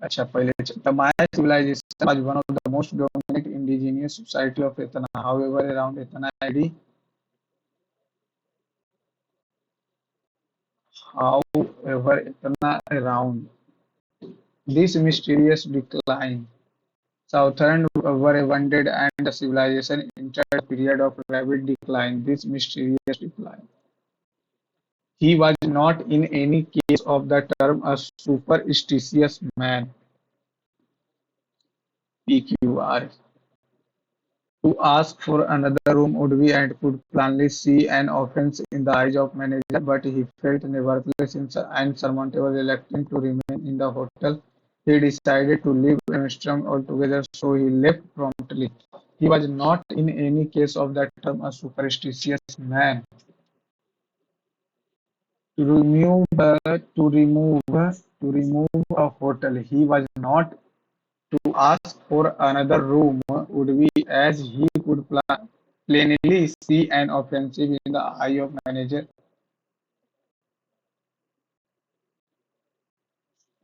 अच्छा पहले The Maya civilization was one of the most dominant indigenous society of Etna. However, around Etna AD, however, Etna around this mysterious decline, Southern were abandoned and the civilization entered a period of rapid decline. This mysterious decline. He was not in any case of the term a superstitious man. PQR. To ask for another room would be and could plainly see an offense in the eyes of manager, but he felt nevertheless insurmountable reluctant to remain in the hotel. He decided to leave Amsterdam altogether, so he left promptly. He was not in any case of that term a superstitious man. To remove a hotel, he was not. To ask for another room would be as he could plainly see an offensive in the eye of manager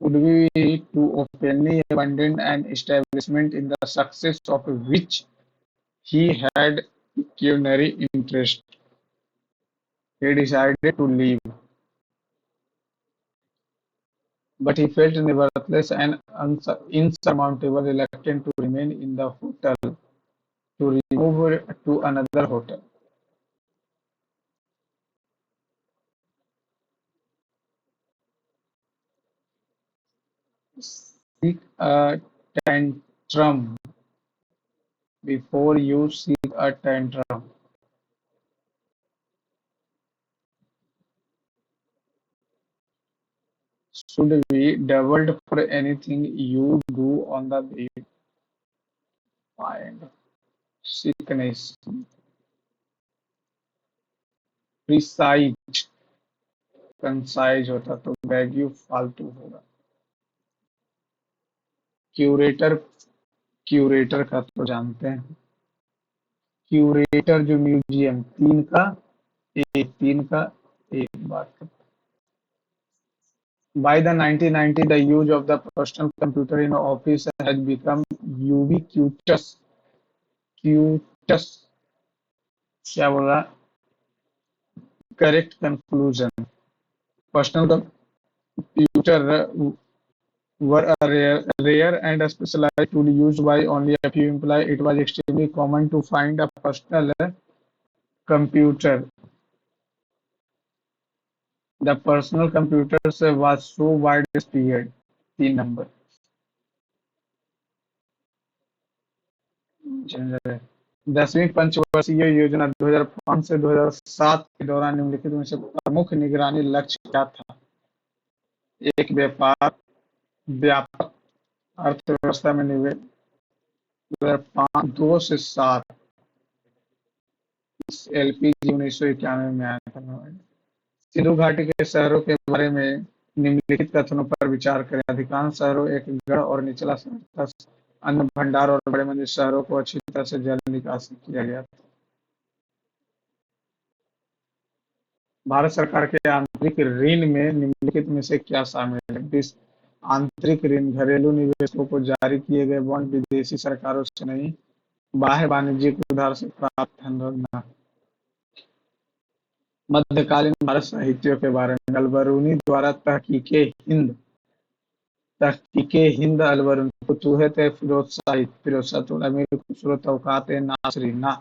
would be to openly abandon an establishment in the success of which he had pecuniary interest. He decided to leave, but he felt nevertheless an insurmountable reluctance to remain in the hotel, to remove to another hotel. Seek a tantrum before you seek a tantrum. Should be doubled for anything you do on the bed. Find sickness. Precise. Concise होता तो wagyu फालतू होगा. Curator. Curator का तो जानते हैं. Curator जो museum तीन का एक बात. By the 1990, the use of the personal computer in office has become ubiquitous. Ubiquitous. क्या बोला? Correct conclusion. Personal computer were a rare and a specialized tool used by only a few employees. It was extremely common to find a personal computer. The personal computers was so widespread. तीन number. 10वीं पंचवर्षीय योजना 2005 से 2007 के दौरान निम्नलिखित में से प्रमुख निगरानी लक्ष्य क्या था? एक, व्यापक अर्थव्यवस्था में निवेश 2002 से 7. एलपीजी 1991 में आया था. सिंधु घाटी के शहरों के बारे में निम्नलिखित कथनों पर विचार करें. अधिकांश शहरों एक गढ़ और निचला सतह अन्न भंडार और बड़े मंदिर शहरों को अच्छी तरह से जल निकासी किया गया था. भारत सरकार के आंतरिक ऋण में निम्नलिखित में से क्या शामिल है? आंतरिक ऋण घरेलू निवेशकों को जारी किए गए बॉन्ड, विदेशी सरकारों से नहीं, बाह्य वाणिज्यिक उधार से प्राप्त धन. मध्यकालीन भारत साहित्य के बारे में अलबरूनी द्वारा तहकीके हिंद अलबरूनी फुतूहत फिरोज साहिब फिरोजशाह अमीर खूबसूरत औकात नासरी ना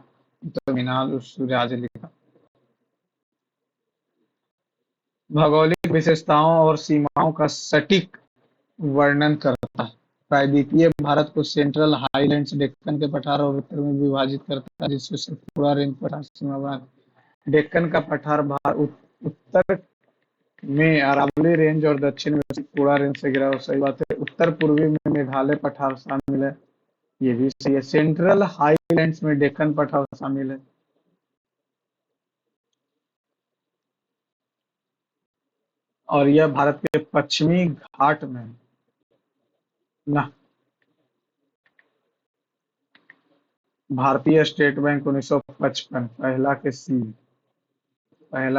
तो मीनाल सूर्याज लिखा. भौगोलिक विशेषताओं और सीमाओं का सटीक वर्णन करता है। प्रायद्वीपीय भारत को सेंट्रल हाईलैंड्स, डेक्कन के पठार और उत्तर में विभाजित करता है, जिससे सतपुड़ा रेंज पठार सीमा बना। डेक्कन का पठार उत्तर में अरावली रेंज और दक्षिण में सतपुड़ा रेंज से घिरा हुआ। सही बात है। उत्तर पूर्वी में मेघालय पठार शामिल है। ये भी सही है। सेंट्रल हाईलैंड्स में डेक्कन पठार शामिल है। और यह भारत के पश्चिमी घाट में है ना। भारतीय स्टेट बैंक 1955, पहला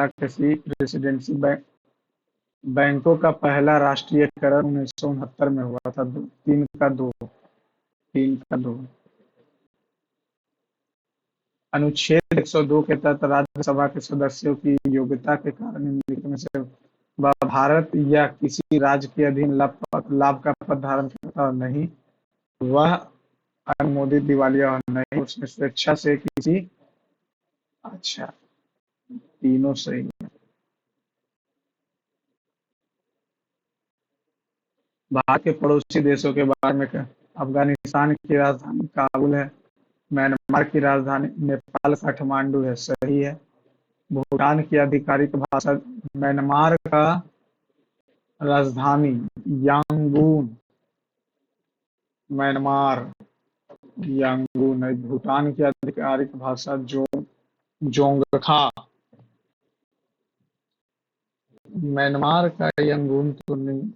के सी प्रेसिडेंसी बैंक। बैंकों का पहला राष्ट्रीयकरण 1969 में हुआ था। तीन का दो। अनुच्छेद 102 के तहत राज्यसभा के सदस्यों की योग्यता के कारण निम्नलिखित में से वह भारत या किसी राज्य के अधीन लाभ का पद धारण करता और नहीं, वह अनुमोदित दिवालिया और नहीं, उसने स्वेच्छा से किसी। अच्छा, तीनों सही है। भारत के पड़ोसी देशों के बारे में क्या? अफगानिस्तान की राजधानी काबुल है। म्यांमार की राजधानी नेपाल काठमांडू है। सही है। भूटान की आधिकारिक भाषा। म्यांमार का राजधानी यांगून। म्यांमार यांगून है। भूटान की आधिकारिक भाषा जोंगखा। म्यांमार का यांगून तो नहीं,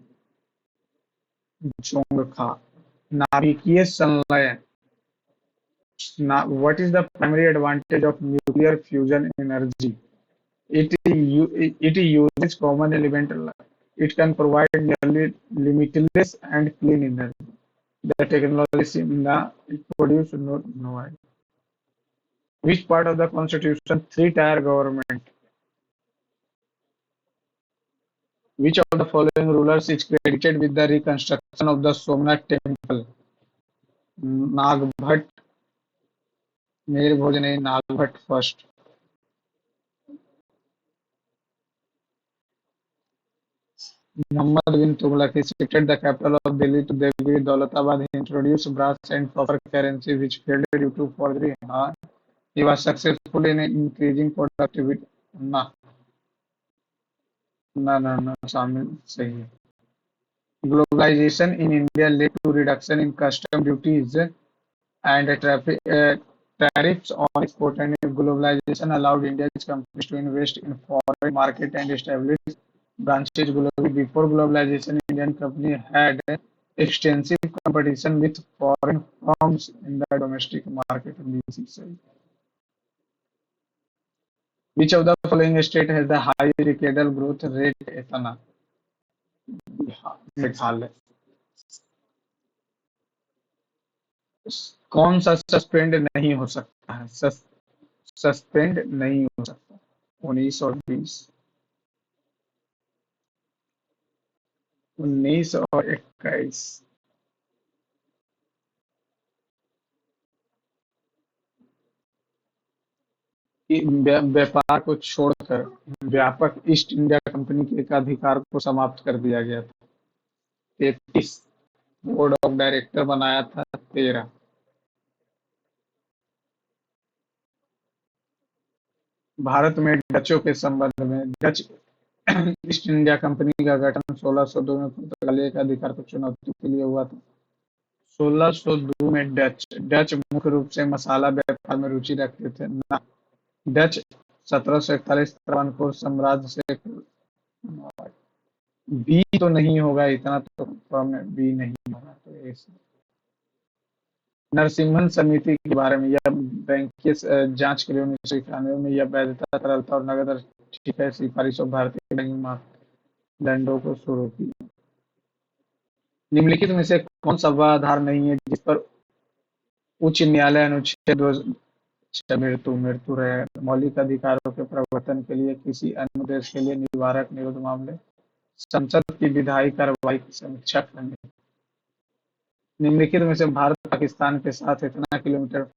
जोंगखा। नाभिकीय संलयन। What is the primary advantage of nuclear fusion energy? It uses common element. It can provide nearly limitless and clean energy. The technology Simla produce no idea. Which part of the constitution three-tier government? Which of the following rulers is credited with the reconstruction of the Somnath temple? Nagabhata, मेरे भोज नहीं, Nagabhata first. Muhammad bin Tughlaq shifted the capital of Delhi to Devgiri Daulatabad. He introduced brass and copper currency, which failed due to forgery. हाँ, he was successful in increasing productivity. ना ना ना ना, शामिल सही है। Globalization in India led to reduction in custom duties and tariffs on export, and globalization allowed India's companies to invest in foreign market and establish branches globally. Before globalization, Indian companies had extensive competition with foreign firms in the domestic market. This is said. Which of the following state has the highest decadal growth rate? इतना मेघालय। कौन सा suspend नहीं हो सकता है? Suspend नहीं हो सकता। 19 और 20। 19 और 21। व्यापार को छोड़कर व्यापक ईस्ट इंडिया कंपनी के एक अधिकार को समाप्त कर दिया गया था। 33। बोर्ड ऑफ डायरेक्टर बनाया था। 13। भारत में डचों के संबंध में डच ईस्ट इंडिया कंपनी का गठन 1602 में पुर्तगाली के अधिकार को चुनौती के लिए हुआ था। 1602 में डच मुख्य रूप से मसाला व्यापार में रुचि रखते थे ना। डच 1741 त्रावणकोर साम्राज्य से। बी तो नहीं होगा, इतना तो फॉर्म में बी नहीं होगा, तो ऐसे। नरसिम्हन समिति के बारे में, यह बैंकीय जांच के लिए 1991 में यह वैधता, तरलता और नकद ठीक है सिफारिशों भारतीय बैंकिंग मापदंडों को शुरू किया। निम्नलिखित में से कौन सा वह आधार नहीं है जिस पर उच्च न्यायालय अनुच्छेद मृत्यु रहे? मौलिक अधिकारों के प्रवर्तन के लिए किसी अन्य देश के लिए निवारक निरोध मामले, संसद की विधायी कार्रवाई की समीक्षा करने। निम्नलिखित में से भारत पाकिस्तान के साथ इतना किलोमीटर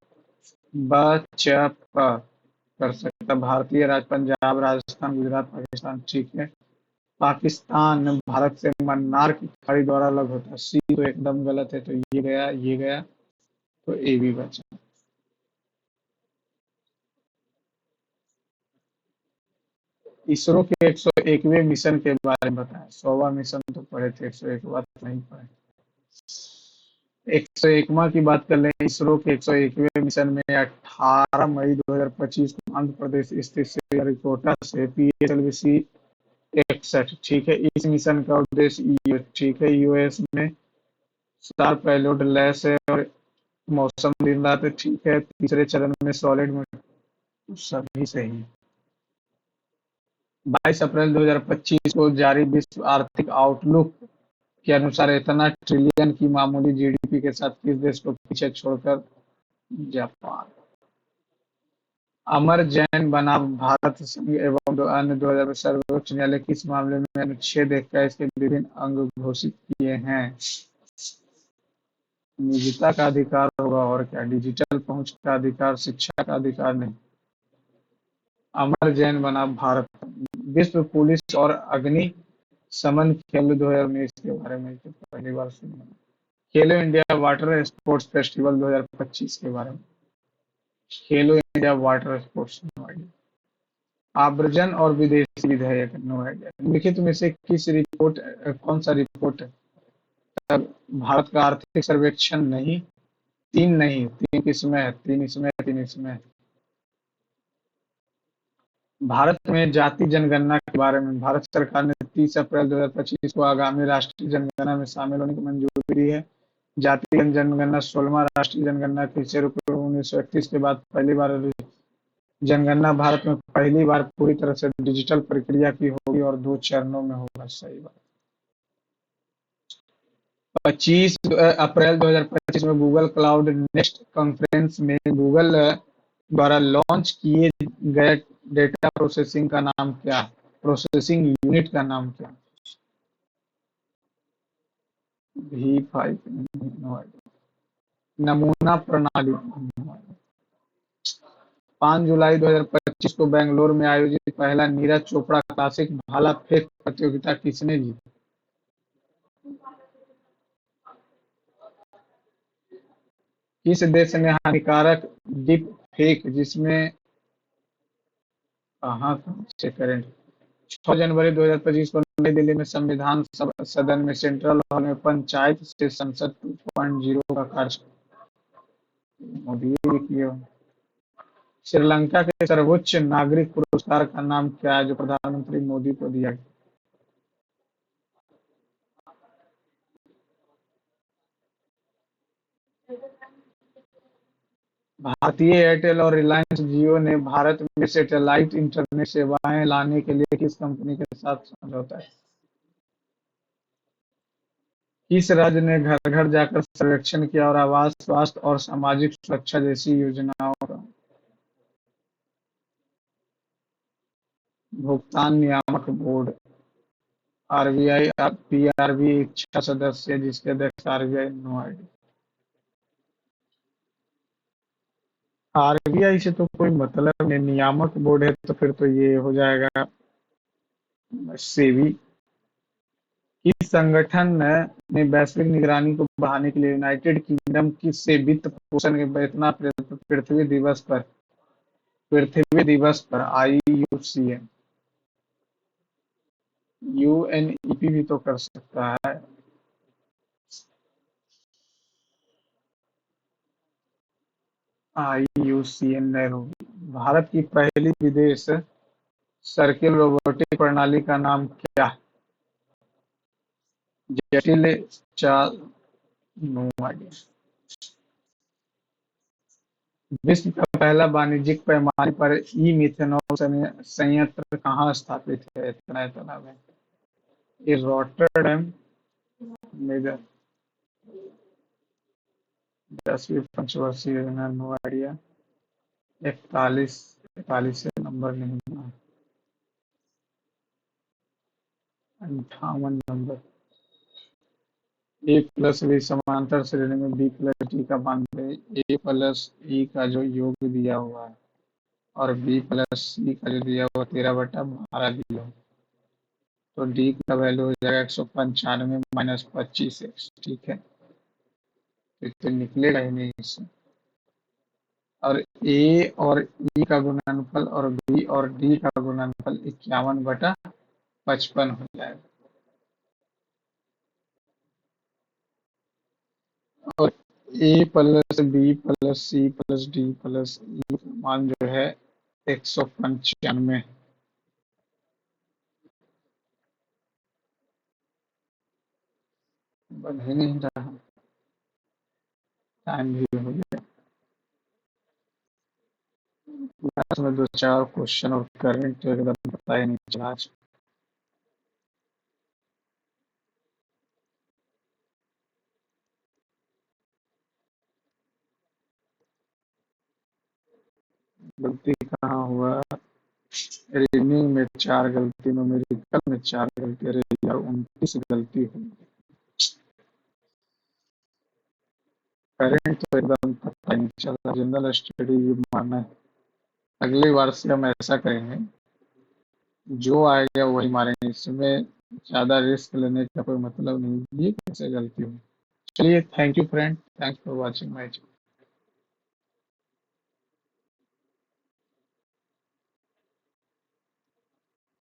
बचप कर सकता? भारतीय राज्य पंजाब, राजस्थान, गुजरात, पाकिस्तान। ठीक है। पाकिस्तान भारत से मन्नार की खाड़ी द्वारा अलग होता है। सी तो एकदम गलत है, तो ये गया, तो ए भी बचा। इसरो के 101वें मिशन के बारे में बताएं। 100वां मिशन तो पढ़े थे, 101वां तो नहीं पढ़े। 101वां की बात कर लें, इसरो के 101वें मिशन में 18 मई 2025 को आंध्र प्रदेश स्थित श्रीहरिकोटा से PSLV-C 61, ठीक है। इस मिशन का उद्देश्य ठीक है, यूएस में 4 पेलोड लैस है और मौसम दिन रात है, ठीक है। तीसरे चरण में सॉलिड में सभी सही है। 22 अप्रैल 2025 को जारी विश्व आर्थिक आउटलुक के अनुसार इतना ट्रिलियन की मामूली जीडीपी के साथ किस देश को पीछे छोड़कर जापान। अमर जैन बनाम भारत संघ एवं अन्य 2000 सर्वोच्च न्यायालय किस मामले में अनुच्छेद 21 के विभिन्न अंग घोषित किए हैं। निजता का अधिकार होगा, और क्या, डिजिटल पहुंच का अधिकार, शिक्षा का अधिकार नहीं। अमर जैन बनाम भारत। विश्व पुलिस और अग्नि शमन खेल 2019 के बारे में तो पहली बार सुना। खेलो इंडिया वाटर स्पोर्ट्स फेस्टिवल 2025 के बारे में। खेलो India water sports, no idea. आव्रजन और विदेशी विधेयक, नो आइडिया। लिखित में से किस रिपोर्ट, कौन सा रिपोर्ट है? तब भारत का आर्थिक सर्वेक्षण नहीं, तीन नहीं, तीन किसमें है, तीन इसमें है, तीन इसमें है। भारत में जाति जनगणना के बारे में। भारत सरकार ने 30 अप्रैल 2025 को आगामी राष्ट्रीय जनगणना में शामिल होने की मंजूरी दी है। जाति जनगणना 16वां राष्ट्रीय जनगणना के रूप में 1931 के बाद पहली बार जनगणना भारत में पहली बार पूरी तरह से डिजिटल प्रक्रिया की होगी और 2 चरणों में होगा। सही बात। 25 अप्रैल 2025 में गूगल क्लाउड नेक्स्ट कॉन्फ्रेंस में गूगल द्वारा लॉन्च किए गए डेटा प्रोसेसिंग का नाम क्या? प्रोसेसिंग यूनिट का नाम क्या? V5, नमूना प्रणाली। 5 जुलाई 2025 को बेंगलुरु में आयोजित पहला नीरज चोपड़ा क्लासिक भाला फेंक प्रतियोगिता किसने जीती? किस देश ने हानिकारक डिप फेक जिसमें कहाँ से करेंट 6 जनवरी 2025 को नई दिल्ली में संविधान सदन में सेंट्रल हॉल में पंचायत से संसद 2.0 का कार्यक्रम मोदी ने किया। श्रीलंका के सर्वोच्च नागरिक पुरस्कार का नाम क्या है जो प्रधानमंत्री मोदी को दिया गया? भारतीय एयरटेल और रिलायंस जियो ने भारत में सैटेलाइट इंटरनेट सेवाएं लाने के लिए किस कंपनी के साथ समझौता है? किस राज्य ने घर घर जाकर सर्वेक्षण किया और आवास, स्वास्थ्य और सामाजिक सुरक्षा जैसी योजनाओं का भुगतान? नियामक बोर्ड। आरबीआई पीआरबी एक 6 सदस्य है जिसके अध्यक्ष आरबीआई, नो आईडी। आरबीआई से तो कोई मतलब नहीं, नियामक बोर्ड है तो फिर तो ये हो जाएगा सेबी। किस संगठन ने वैश्विक निगरानी को बढ़ाने के लिए यूनाइटेड किंगडम की से वित्त पोषण के इतना पृथ्वी दिवस पर IUCN, UNEP भी तो कर सकता है। IUCN Nairobi. भारत की पहली विदेश सर्किल रोबोटिक प्रणाली का नाम क्या? जटिल चाल, नो आइडिया। विश्व का पहला वाणिज्यिक पैमाने पर ई मिथेनॉल संयंत्र कहाँ स्थापित है? इतना में ये रॉटरडैम में। 10वीं पंचवर्षीय योजना, नो आइडिया। 41, 41 से नंबर नहीं बना। 58 नंबर। ए प्लस बी समांतर श्रेणी में बी प्लस डी का मान ए प्लस ई का जो योग दिया हुआ है और बी प्लस सी का जो दिया हुआ 13/12 दिया हुआ। तो डी का वैल्यू हो जाएगा 195 माइनस 25x। ठीक है, तो निकलेगा ही नहीं इससे। और ए और ई का गुणनफल और बी और डी का गुणनफल 51/55 हो जाएगा। और A plus B plus C plus D plus E मान जो है 195 बन ही नहीं रहा। टाइम भी हो गया। क्लास में दो चार क्वेश्चन और करंट तो एकदम पता ही नहीं चला आज। गलती कहाँ हुआ? रीजनिंग में 4 गलती, न्यूमेरिकल में 4 गलती, अरे यार 29 गलती हुई। करंट तो एकदम पता ही नहीं चला। जनरल स्टडी ये मानना है। अगली बार से हम ऐसा करेंगे, जो आएगा वही मारेंगे, इसमें ज्यादा रिस्क लेने का कोई मतलब नहीं। ये कैसे गलती हुई? चलिए, thank you friend, thanks for watching my